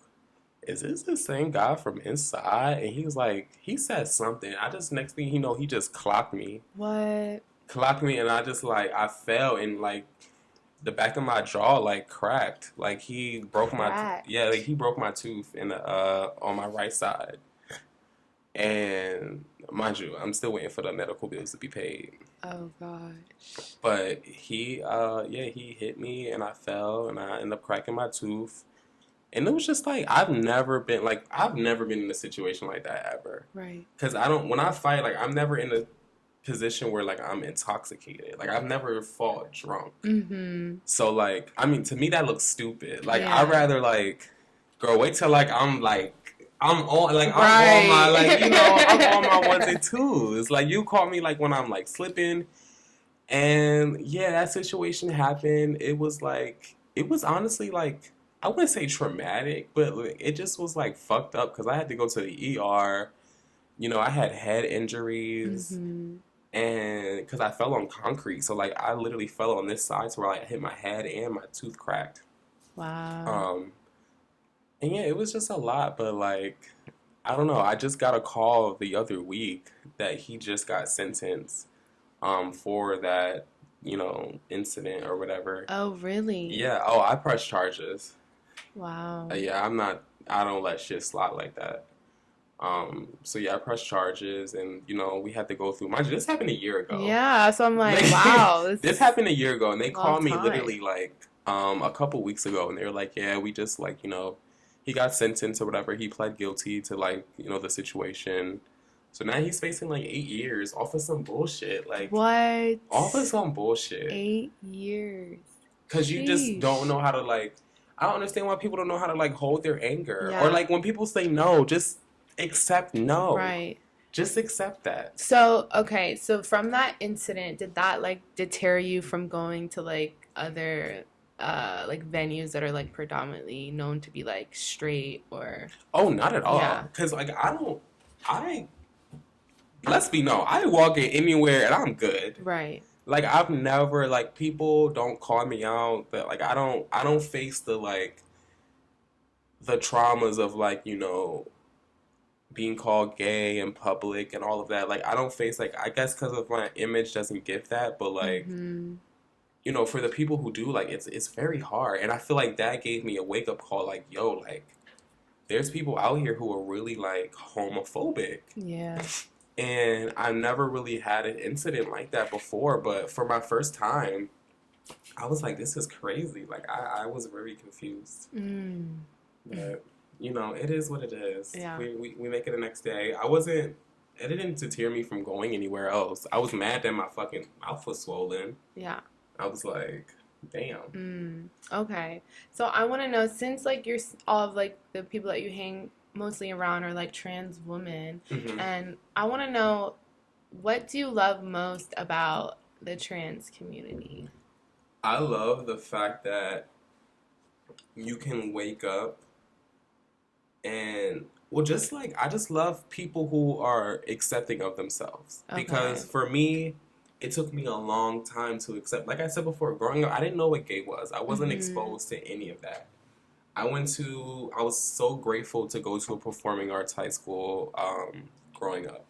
E: is this the same guy from inside? And he was like, he said something. Next thing you know, he just clocked me.
D: What?
E: Clocked me, and I just like, I fell, and like the back of my jaw like cracked. Like he broke like he broke my tooth in the on my right side. And mind you, I'm still waiting for the medical bills to be paid.
D: Oh gosh.
E: But he hit me, and I fell, and I ended up cracking my tooth. And it was just like, I've never been in a situation like that ever.
D: Right.
E: Because when I fight, like, I'm never in a position where, like, I'm intoxicated. Like, I've never fought drunk. Mm-hmm. So, like, I mean, to me, that looks stupid. Like, I'd rather, like, girl, wait till, like, I'm on my, like, you know, I'm on my ones and twos. Like, you caught me, like, when I'm, like, slipping. And, yeah, that situation happened. It was honestly, like, I wouldn't say traumatic, but it just was, like, fucked up because I had to go to the ER. You know, I had head injuries. Mm-hmm. And because I fell on concrete. So, like, I literally fell on this side to where, like, I hit my head and my tooth cracked.
D: Wow.
E: And, yeah, it was just a lot. But, like, I don't know. I just got a call the other week that he just got sentenced for that, you know, incident or whatever.
D: Oh, really?
E: Yeah. Oh, I pressed charges.
D: Wow.
E: Yeah, I don't let shit slide like that. So yeah, I pressed charges, and you know, we had to go through. Mind you, this happened a year ago.
D: Yeah, so I'm like, wow.
E: This happened a year ago, and they called me
D: time.
E: literally like a couple weeks ago, and they were like, yeah, we just like, you know, he got sentenced or whatever. He pled guilty to like, you know, the situation. So now he's facing like 8 years off of some bullshit. Like,
D: what?
E: Off of some bullshit.
D: 8 years.
E: Because you just don't know how to like. I don't understand why people don't know how to like hold their anger, or like when people say no, just accept no.
D: Right.
E: Just accept that.
D: So, okay. So from that incident, did that like deter you from going to like other like venues that are like predominantly known to be like straight or?
E: Oh, not at all.
D: Yeah.
E: Cause like let's be known, I walk in anywhere and I'm good.
D: Right.
E: Like I've never like people don't call me out that like I don't face the like the traumas of like, you know, being called gay in public and all of that. Like I don't face like, I guess because of my image doesn't give that, but like you know, for the people who do, like it's very hard. And I feel like that gave me a wake up call, like, yo, like there's people out here who are really like homophobic.
D: Yeah.
E: And I never really had an incident like that before, but for my first time, I was like, this is crazy. Like, I was very confused. But, you know, it is what it is.
D: Yeah.
E: We make it the next day. It didn't deter me from going anywhere else. I was mad that my fucking mouth was swollen. Yeah. I was like, damn.
D: Okay. So I want to know, since, like, you're all of, like, the people that you hang mostly around are like trans women, and I want to know, what do you love most about the trans community?
E: I love the fact that you can wake up and, well, just like, I just love people who are accepting of themselves. Because
D: Okay.
E: for me, it took me a long time to accept. Like I said before, growing up, I didn't know what gay was. I wasn't
D: Mhm.
E: exposed to any of that. I was so grateful to go to a performing arts high school growing up.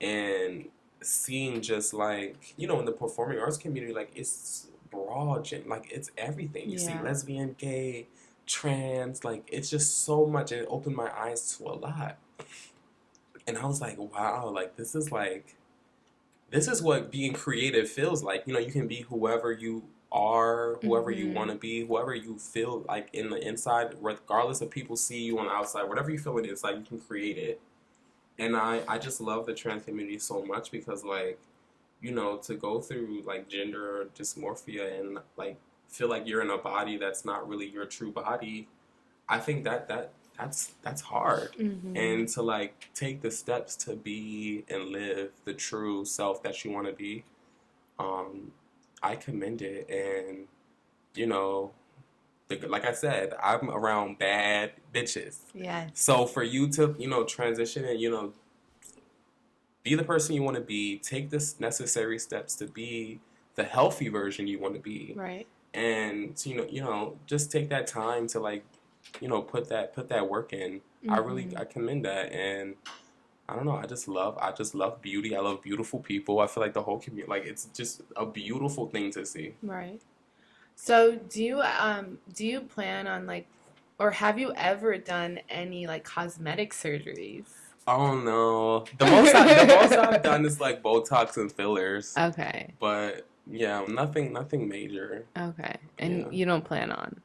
E: And seeing just like, in the performing arts community, like it's broad, like it's everything. You see
D: Yeah.
E: lesbian, gay, trans, like it's just so much, and it opened my eyes to a lot. And I was like, wow, like this is what being creative feels like. You can be whoever you are, whoever you want
D: Mhm.
E: to be, whoever you feel like in the inside, regardless of people see you on the outside, whatever you feel on the inside, you can create it. And I just love the trans community so much because, like, to go through like gender dysmorphia and like feel like you're in a body that's not really your true body, I think that's hard.
D: Mhm.
E: And to like take the steps to be and live the true self that you want to be, um, I commend it. And you know, like I said, I'm around bad bitches.
D: Yes.
E: So for you to transition and be the person you want to be, take the necessary steps to be the healthy version you want to be,
D: Right.
E: and to, just take that time to like put that work in. I
D: Mhm.
E: commend that. And I don't know, I just love beauty. I love beautiful people. I feel like the whole community, like it's just a beautiful thing to see.
D: Right. So, do you plan on like or have you ever done any like cosmetic surgeries?
E: Oh no, the most I've done is like Botox and fillers,
D: Okay.
E: but yeah, nothing major.
D: Okay. And
E: Yeah.
D: you don't plan on?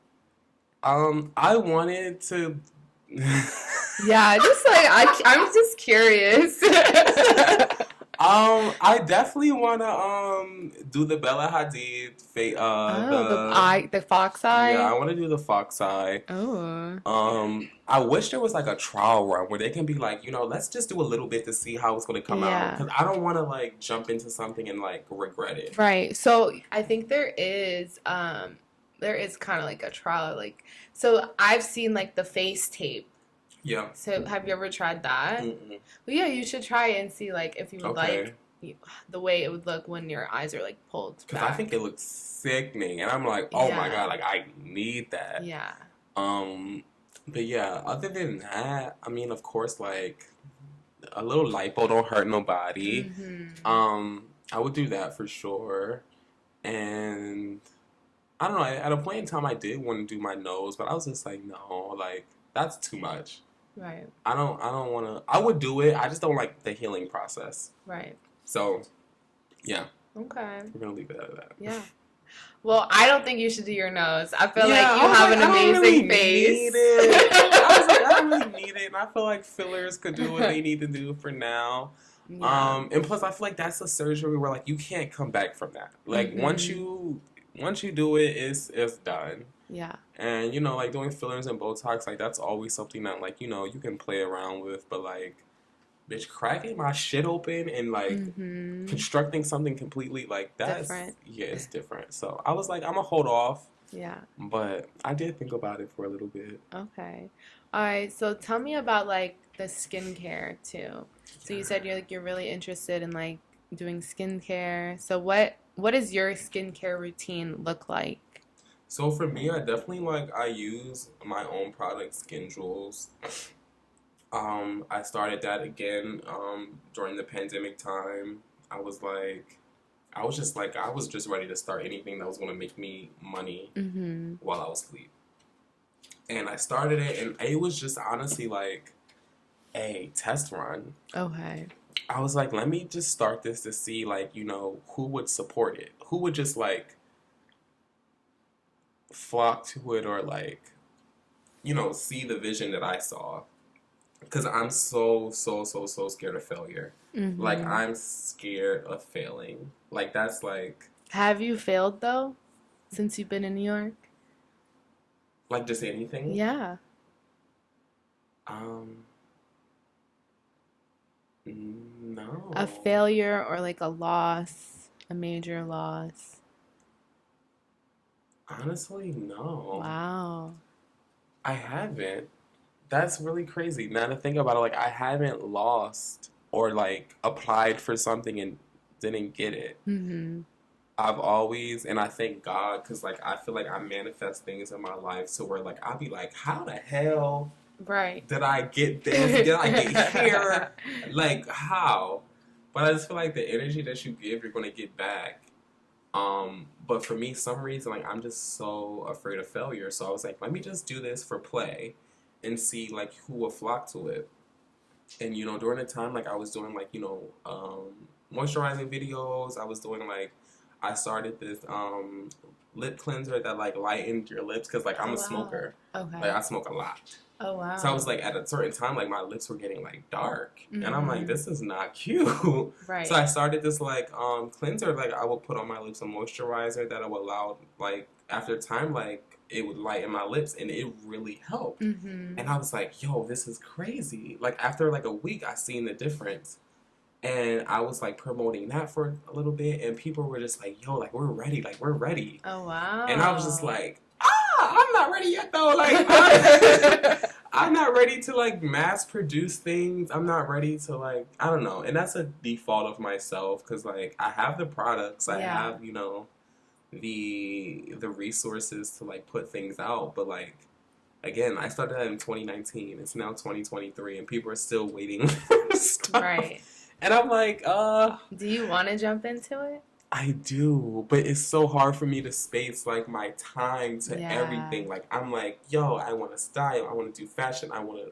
E: I wanted to.
D: Yeah, just like I'm just curious.
E: I definitely want to do the Bella Hadid
D: Oh,
E: the
D: the fox
E: yeah, I
D: eye.
E: want to do the fox eye.
D: Oh.
E: I wish there was like a trial run where they can be like, let's just do a little bit to see how it's going to come out,
D: Yeah.
E: because I don't want to like jump into something and like regret it.
D: Right. So I think there is kind of like a trial like so I've seen like the face tape.
E: Yeah.
D: So have you ever tried that?
E: Mm-mm.
D: Well, yeah, you should try it and see like if you would
E: Okay.
D: like the way it would look when your eyes are like pulled
E: Because I
D: back.
E: think it looks sickening, and I'm like, oh my
D: Yeah.
E: god, like I need that.
D: Yeah.
E: Um, but yeah, other than that, I mean, of course, like a little lipo don't hurt nobody.
D: Mhm.
E: I would do that for sure. And I don't know, at a point in time, I did want to do my nose, but I was just like, no, like that's too much.
D: Right.
E: I don't want to. I would do it. I just don't like the healing process.
D: Right.
E: So yeah,
D: Okay.
E: we're gonna leave it at that.
D: Yeah. Well, I don't think you should do your nose. I feel
E: Yeah,
D: like you
E: I was
D: have
E: like,
D: an
E: I don't really
D: amazing face.
E: need it. I was like, I don't really need it, and I feel like fillers could do what they need to do for now.
D: Yeah.
E: And plus, I feel like that's a surgery where like you can't come back from that. Like
D: Mhm.
E: once you do it, it's done.
D: Yeah.
E: And like doing fillers and Botox, like that's always something that like you can play around with. But like, bitch, cracking my shit open and like
D: Mhm.
E: constructing something completely, like that's,
D: Different.
E: yeah, it's different. So I was like, I'm gonna hold off.
D: Yeah.
E: But I did think about it for a little bit.
D: Okay. All right. So tell me about like the skincare too. So you said you're really interested in like doing skincare. So what does your skincare routine look like?
E: So for me, I use my own product, Skin Jewels. I started that again during the pandemic time. I was like, I was just ready to start anything that was going to make me money
D: Mhm.
E: while I was asleep. And I started it, and it was just honestly like a test run.
D: Okay.
E: I was like, let me just start this to see, like, who would support it, who would just like flock to it, or like, see the vision that I saw. Because I'm so scared of failure. Like,
D: Mhm.
E: I'm scared of failing. Like, that's
D: Have you failed though since you've been in New York?
E: like just anything.
D: Yeah.
E: Um,
D: A
E: no.
D: failure or like a loss, a major loss.
E: Honestly, no.
D: Wow.
E: I haven't. That's really crazy. Now to think about it, like I haven't lost or like applied for something and didn't get it.
D: Mm-hmm.
E: I've always, and I thank God, because like I feel like I manifest things in my life to where like I'll be like, how the hell
D: Right.
E: did I get this? Did I get here? Like how? But I just feel like the energy that you give, you're gonna get back. But for me, some reason, like I'm just so afraid of failure. So I was like, let me just do this for play, and see like who will flock to it. And you know, during the time, like I was doing like moisturizing videos. I was doing like I started this lip cleanser that like lightened your lips because like I'm a
D: wow.
E: smoker.
D: Okay.
E: Like I smoke a lot.
D: Oh wow.
E: So I was like at a certain time like my lips were getting like dark. And I'm like,
D: Mhm.
E: this is not cute.
D: Right.
E: So I started this like cleanser, like I would put on my lips a moisturizer that would allow like after time like it would lighten my lips and it really helped.
D: Mm-hmm.
E: And I was like, yo, this is crazy. Like after like a week I seen the difference. And I was like promoting that for a little bit and people were just like, yo, like we're ready, like we're ready.
D: Oh wow.
E: And I was just like, I'm not ready yet though. Like I'm not ready to like mass produce things. I'm not ready to like, I don't know. And that's a default of myself because like I have the products, I
D: Yeah.
E: have, the resources to like put things out. But like, again, I started that in 2019. It's now 2023 and people are still waiting for stuff.
D: Right.
E: And I'm like,
D: Do you want to jump into it?
E: I do, but it's so hard for me to space like my time to
D: Yeah.
E: everything. Like I'm like, yo, I want to style, I want to do fashion, I want to.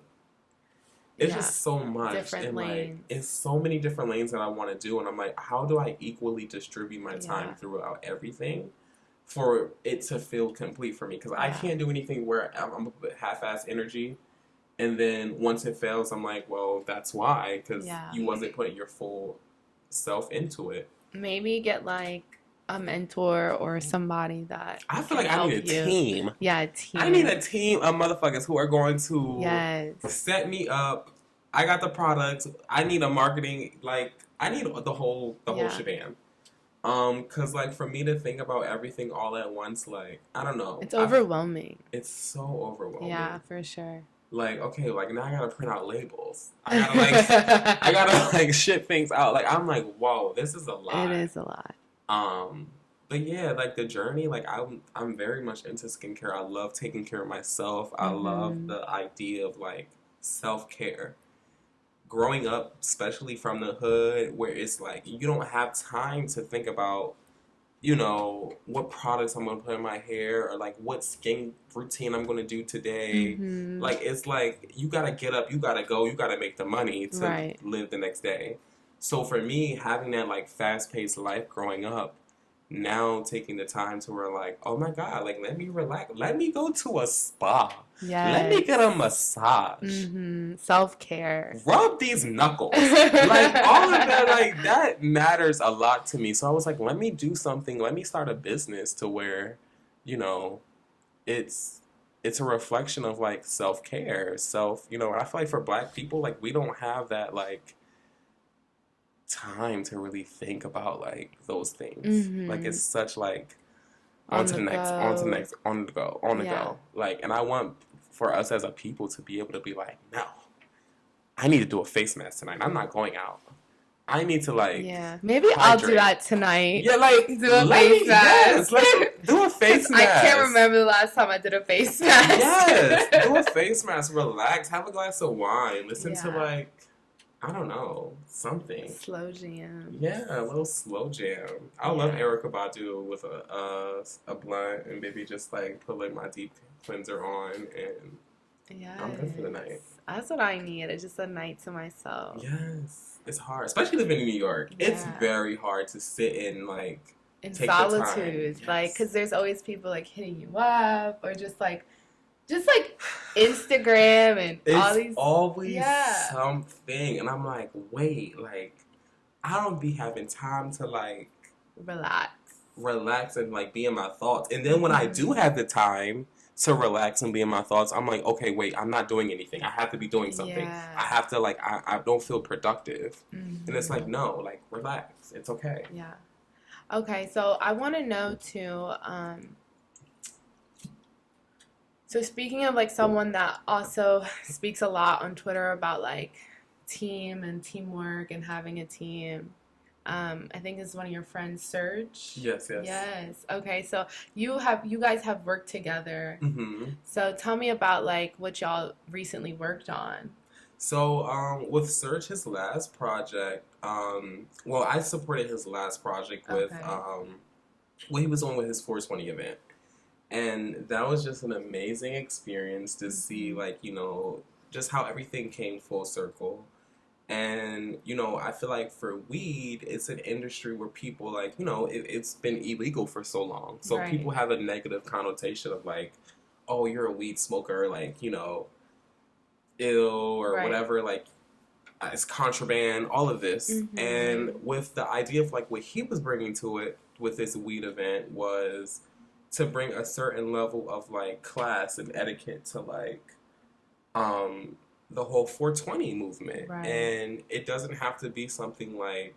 E: It's
D: Yeah.
E: just so much,
D: Different
E: and like
D: lanes.
E: it's so many different lanes that I want to do, and I'm like, how do I equally distribute my
D: Yeah.
E: time throughout everything, for it to feel complete for me? Because I
D: Yeah.
E: can't do anything where I'm gonna put half-ass energy. And then once it fails, I'm like, well, that's why, because
D: Yeah.
E: you wasn't putting your full self into it.
D: Maybe get like a mentor or somebody that
E: I feel
D: can
E: like I need
D: help
E: a
D: you.
E: team.
D: Yeah, a team.
E: I need a team of motherfuckers who are going to
D: Yes.
E: set me up. I got the products. I need a marketing, like, I need the whole
D: Yeah.
E: shebang. Cause like for me to think about everything all at once, like, I don't know.
D: It's overwhelming.
E: It's so overwhelming.
D: Yeah, for sure.
E: Like, okay, like now I gotta print out labels. I gotta like I gotta like ship things out. Like I'm like, whoa, this is a lot.
D: It is a lot.
E: But yeah, like the journey, like I'm very much into skincare. I love taking care of myself. I love the idea of like self-care. Growing up, especially from the hood, where it's like you don't have time to think about, what products I'm gonna put in my hair or like what skin routine I'm gonna do today.
D: Mhm.
E: Like it's like you gotta get up, you gotta go, you gotta make the money to
D: Right.
E: live the next day. So for me, having that like fast-paced life growing up, now taking the time to where like, oh my God, like let me relax, let me go to a spa,
D: Yes.
E: let me get a massage,
D: Self-care.
E: rub these knuckles, like all of that, like that matters a lot to me. So I was like, let me do something, let me start a business to where, it's a reflection of like self-care, and I feel like for Black people, like we don't have that like time to really think about like those things. Like it's such like on to the next, on to the next, on the go, on the
D: Yeah.
E: go. Like, and I want for us as a people to be able to be like, no, I need to do a face mask tonight. I'm not going out. I need to like,
D: Yeah. Maybe I'll do
E: hydrate.
D: that tonight.
E: yeah, like
D: Do a
E: let
D: face
E: me-
D: mask.
E: Yes, let's do a face
D: 'Cause I
E: mask.
D: can't remember the last time I did a face mask.
E: Yes, do a face mask. Relax. Have a glass of wine. Listen to
D: Yeah.
E: like, I don't know, something.
D: Slow jam.
E: Yeah, a little slow jam. I love Erykah Badu with a blunt and maybe just like put like my deep cleanser on and
D: Yeah.
E: I'm good for the night.
D: That's what I need. It's just a night to myself.
E: yes, it's hard, especially living in New York. It's
D: Yeah.
E: very hard to sit in like
D: In
E: take the time.
D: solitude. Like,
E: Yes.
D: because there's always people like hitting you up or just like Instagram and all
E: It's
D: these.
E: always
D: Yeah.
E: something, and I'm like, wait, like I don't be having time to like
D: Relax.
E: relax and like be in my thoughts. And then when I do have the time to relax and be in my thoughts, I'm like, okay, wait, I'm not doing anything. I have to be doing something.
D: Yeah.
E: I have to like, I don't feel productive.
D: Mhm.
E: And it's like, no, like relax. It's okay.
D: Yeah. Okay, so I want to know too, So speaking of like someone that also speaks a lot on Twitter about like team and teamwork and having a team, I think is one of your friends, Serge.
E: Yes, yes.
D: Yes. Okay. So you guys have worked together.
E: Mm-hmm.
D: So tell me about like what y'all recently worked on.
E: So, with Serge, his last project, well, I supported his last project with,
D: Okay.
E: what he was on with his 420 event. And that was just an amazing experience to see, like, just how everything came full circle. And, I feel like for weed, it's an industry where people, like, it's been illegal for so long. So
D: Right.
E: people have a negative connotation of, like, oh, you're a weed smoker, like, ill or
D: Right.
E: whatever, like, it's contraband, all of this.
D: Mhm.
E: And with the idea of, like, what he was bringing to it with this weed event was to bring a certain level of, like, class and etiquette to, like, the whole 420 movement.
D: Right.
E: And it doesn't have to be something like,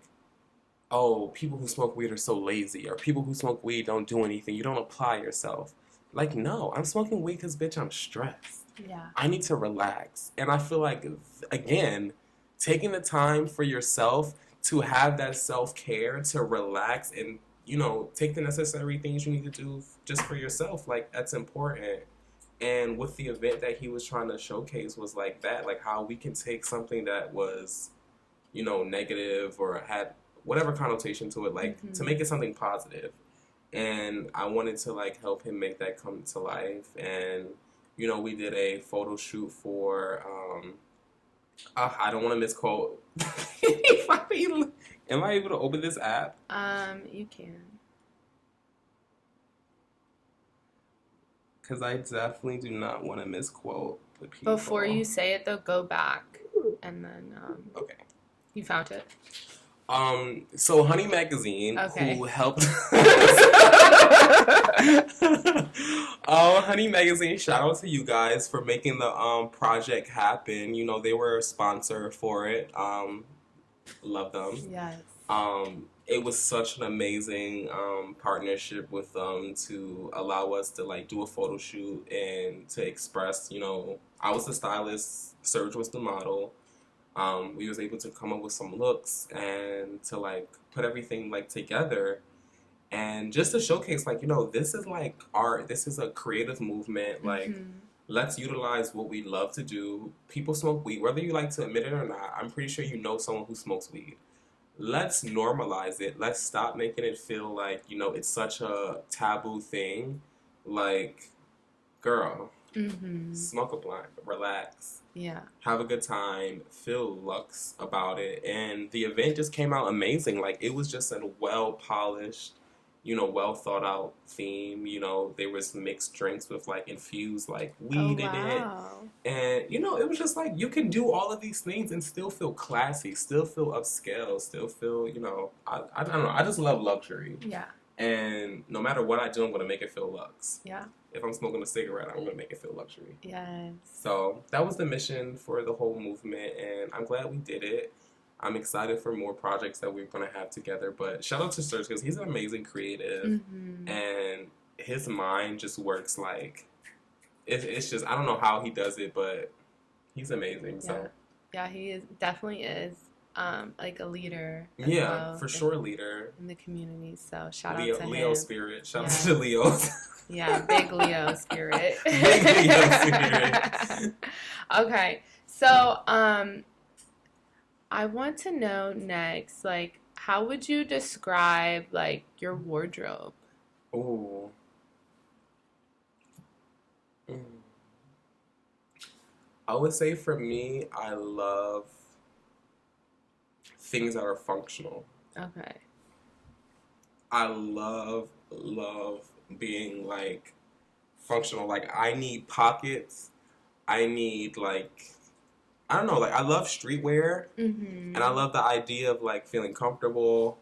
E: oh, people who smoke weed are so lazy, or people who smoke weed don't do anything, you don't apply yourself. Like, no, I'm smoking weed because, bitch, I'm stressed.
D: Yeah.
E: I need to relax. And I feel like, again, taking the time for yourself to have that self-care, to relax and, take the necessary things you need to do just for yourself. Like, that's important. And with the event that he was trying to showcase was like that, like how we can take something that was, negative or had whatever connotation to it, like to make it something positive. And I wanted to like help him make that come to life. And, we did a photo shoot for, I don't want to misquote. Am I able to open this app?
D: You can.
E: Because I definitely do not want to misquote the people.
D: Before you say it though, go back and then
E: Okay.
D: you found it.
E: So Honey Magazine,
D: Okay.
E: who helped Honey Magazine, shout out to you guys for making the project happen. They were a sponsor for it. Love them.
D: Yes.
E: It was such an amazing partnership with them to allow us to like do a photo shoot and to express, I was the stylist, Serge was the model. We was able to come up with some looks and to like put everything like together and just to showcase like, this is like art, this is a creative movement, like let's utilize what we love to do. People smoke weed, whether you like to admit it or not. I'm pretty sure you know someone who smokes weed. Let's normalize it. Let's stop making it feel like, it's such a taboo thing. Like, girl, smoke a blunt, relax.
D: Yeah.
E: Have a good time, feel luxe about it. And the event just came out amazing. Like, it was just a well-polished, well thought out theme. There was mixed drinks with like infused like weed in it. And, it was just like, you can do all of these things and still feel classy, still feel upscale, still feel, I don't know. I just love luxury.
D: Yeah.
E: And no matter what I do, I'm going to make it feel luxe.
D: Yeah.
E: If I'm smoking a cigarette, I'm going to make it feel luxury.
D: Yes.
E: So that was the mission for the whole movement, and I'm glad we did it. I'm excited for more projects that we're going to have together. But shout out to Serge because he's an amazing creative, and his mind just works like, it's just, I don't know how he does it, but he's amazing.
D: Yeah.
E: So
D: Yeah, he definitely is like a leader. As
E: yeah,
D: well
E: for sure, leader.
D: in the community. So shout
E: Leo,
D: out to
E: Leo
D: him.
E: spirit. Shout out
D: Yeah.
E: to the Leos.
D: Yeah, big Leo spirit.
E: Big Leo spirit.
D: Okay, so I want to know next, like, how would you describe like your wardrobe?
E: Ooh. I would say for me, I love things that are functional.
D: Okay.
E: I love being like functional. Like I need pockets. I need like, I don't know, like I love streetwear and I love the idea of like feeling comfortable.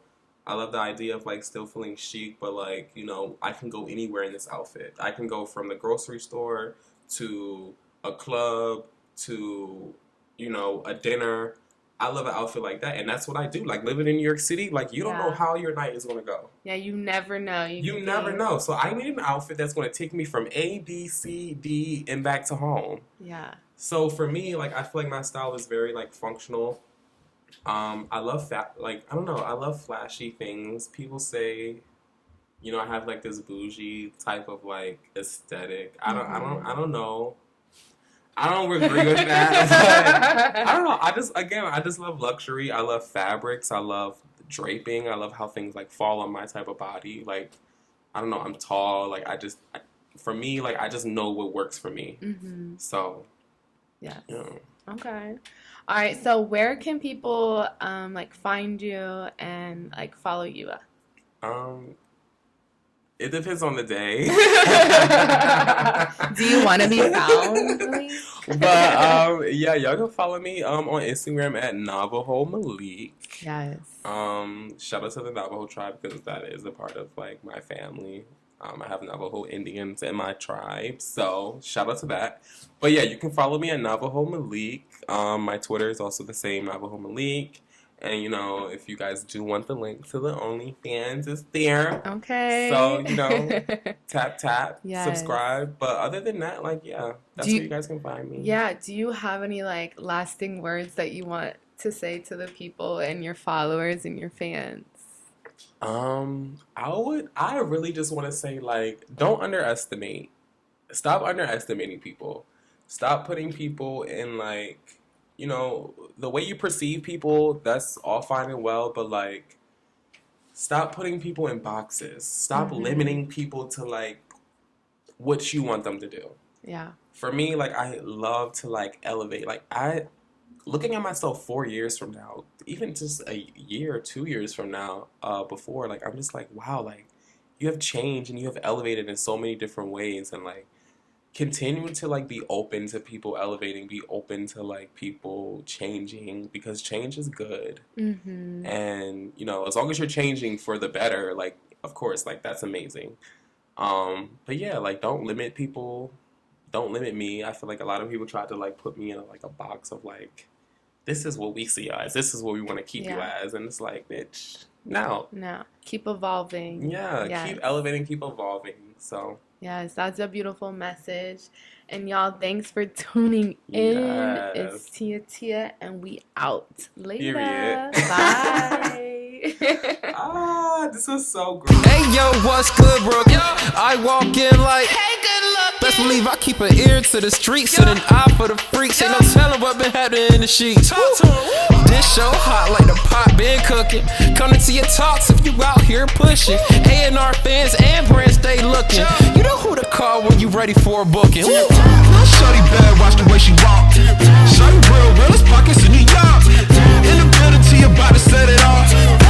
E: I love the idea of like still feeling chic, but like, I can go anywhere in this outfit. I can go from the grocery store to a club to, a dinner. I love an outfit like that, and that's what I do. Like living in New York City, like you don't know how your night is gonna go.
D: Yeah, you never know.
E: You never know. So I need an outfit that's gonna take me from A, B, C, D, and back to home.
D: Yeah.
E: So for me, like I feel like my style is very like functional. I love I don't know. I love flashy things. People say, you know, I have like this bougie type of like aesthetic. I don't know. I don't agree with that. But I don't know. I just love luxury. I love fabrics. I love draping. I love how things like fall on my type of body. Like, I don't know. I'm tall. Like, for me, like, I just know what works for me.
D: Mm-hmm.
E: So,
D: yes.
E: Yeah.
D: Okay. All right. So, where can people like find you and like follow you?
E: It depends on the day.
D: Do you want to be found? Really?
E: But yeah, y'all can follow me on Instagram at NavajoMalik.
D: Yes.
E: Shout out to the Navajo tribe because that is a part of like my family. I have Navajo Indians in my tribe, so shout out to that. But yeah, you can follow me at NavajoMalik. My Twitter is also the same, NavajoMalik. And, you know, if you guys do want the link to the OnlyFans, it's there.
D: Okay.
E: So, you know, tap,
D: yes.
E: subscribe. But other than that, like, yeah, that's where you guys can find me.
D: Yeah. Do you have any, like, lasting words that you want to say to the people and your followers and your fans?
E: I really just want to say, like, don't underestimate. Stop underestimating people. Stop putting people in, like, you know, the way you perceive people, that's all fine and well, but, like, stop putting people in boxes. Stop limiting people to, like, what you want them to do.
D: Yeah.
E: For me, like, I love to, like, elevate. Like, looking at myself 4 years from now, even just a year or 2 years from now, before, like, I'm just like, wow, like, you have changed and you have elevated in so many different ways, and, like, continue to like be open to people elevating, be open to like people changing, because change is good. And you know, as long as you're changing for the better, like of course, like that's amazing. But yeah, like don't limit people, don't limit me. I feel like a lot of people try to like put me in like a box of like, this is what we see you as, this is what we want to keep you as, and it's like, bitch, no,
D: keep evolving.
E: Keep elevating, keep evolving. So
D: yes, that's a beautiful message. And y'all, thanks for tuning in.
E: Yes.
D: It's Tia, and we out. Later.
E: Period.
D: Bye.
E: This was so great.
C: Hey yo, what's good, bro? I walk in like, hey, good luck. Best believe I keep an ear to the streets and an eye for the freaks. Ain't no telling what been happening in the sheets. This show hot like the pot been cooking. Coming to your talks if you out here pushing. A&R fans and brands stay looking. You know who to call when you ready for a booking. Shorty bad, watch the way she walk. Shorty real, realest pockets in New York. In the building till you about to set it off.